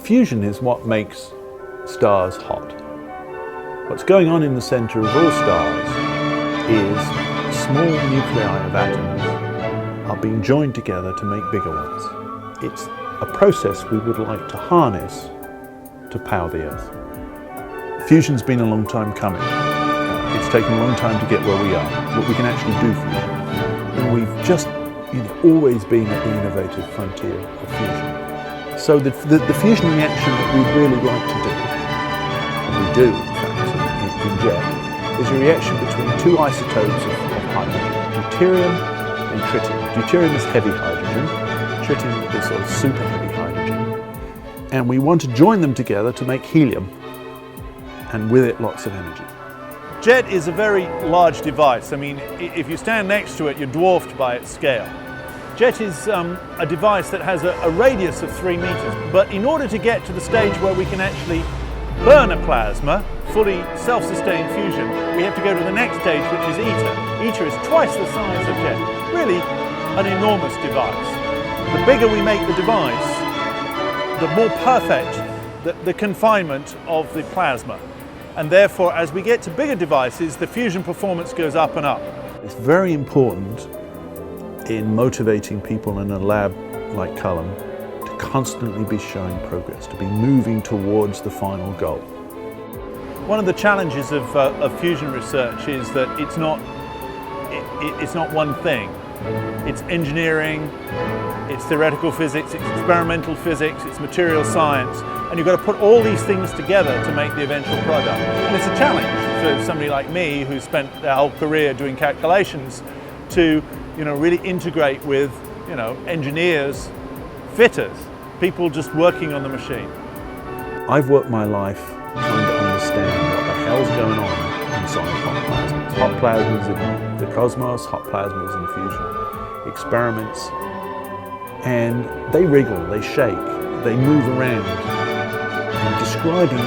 Fusion is what makes stars hot. What's going on in the center of all stars is small nuclei of atoms are being joined together to make bigger ones. It's a process we would like to harness to power the Earth. Fusion's been a long time coming. It's taken a long time to get where we are, but we can actually do fusion. And we've just always been at the innovative frontier of fusion. So the fusion reaction that we'd really like to do, and we do in fact in JET, is a reaction between two isotopes of hydrogen, deuterium and tritium. Deuterium is heavy hydrogen, tritium is sort of super heavy hydrogen, and we want to join them together to make helium, and with it lots of energy. JET is a very large device. I mean, if you stand next to it, you're dwarfed by its scale. JET is a device that has a radius of 3 meters, but in order to get to the stage where we can actually burn a plasma, fully self-sustained fusion, we have to go to the next stage, which is ITER. ITER is twice the size of JET, really an enormous device. The bigger we make the device, the more perfect the confinement of the plasma. And therefore, as we get to bigger devices, the fusion performance goes up and up. It's very important in motivating people in a lab like Culham to constantly be showing progress, to be moving towards the final goal. One of the challenges of fusion research is that it's not one thing. It's engineering, it's theoretical physics, it's experimental physics, it's material science, and you've got to put all these things together to make the eventual product. And it's a challenge for somebody like me who spent their whole career doing calculations to really integrate with engineers, fitters, people just working on the machine. I've worked my life trying to understand what the hell's going on inside hot plasmas. Hot plasmas in the cosmos, hot plasmas in fusion experiments, and they wriggle, they shake, they move around. And describing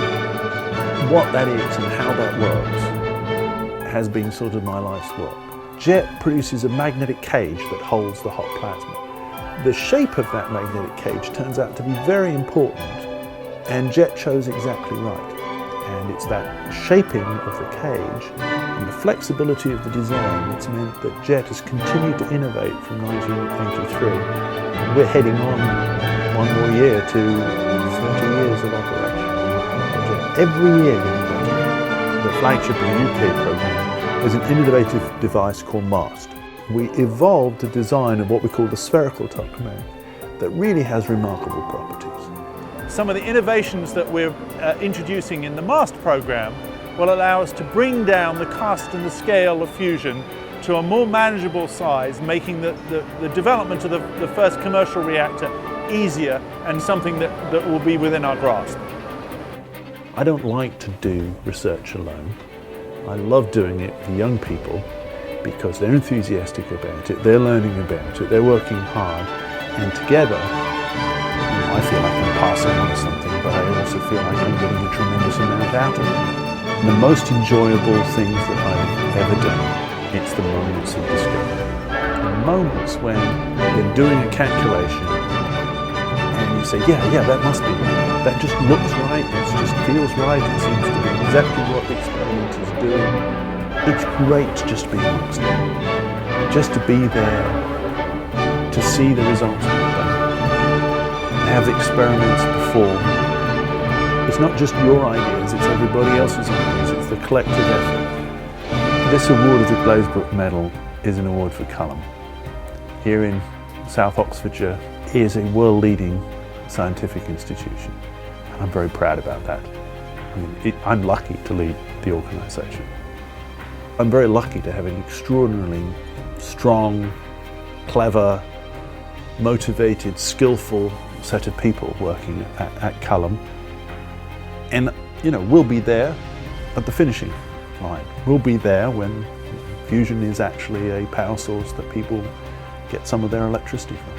what that is and how that works has been sort of my life's work. JET produces a magnetic cage that holds the hot plasma. The shape of that magnetic cage turns out to be very important, and JET shows exactly right. And it's that shaping of the cage and the flexibility of the design that's meant that JET has continued to innovate from 1983. We're heading on one more year to 30 years of operation. Every year the flagship of the UK program is an innovative device called MAST. We evolved the design of what we call the spherical tokamak that really has remarkable properties. Some of the innovations that we're introducing in the MAST program will allow us to bring down the cost and the scale of fusion to a more manageable size, making the development of the first commercial reactor easier and something that will be within our grasp. I don't like to do research alone. I love doing it for young people because they're enthusiastic about it, they're learning about it, they're working hard, and together I feel like I'm passing on something, but I also feel like I'm getting a tremendous amount out of it. The most enjoyable things that I've ever done, it's the moments of discovery. The moments when you're doing a calculation and you say, yeah, that must be right. That just looks right, it just feels right, it seems to be exactly what the experiment is doing. It's great to just be amongst it, just to be there, to see the results of it done, have the experiments performed. It's not just your ideas, it's everybody else's ideas, it's the collective effort. This award of the Glazebrook Medal is an award for Culham. Here in South Oxfordshire is a world-leading scientific institution. And I'm very proud about that. I'm lucky to lead the organisation. I'm very lucky to have an extraordinarily strong, clever, motivated, skillful set of people working at Culham. And we'll be there at the finishing line. We'll be there when fusion is actually a power source that people get some of their electricity from.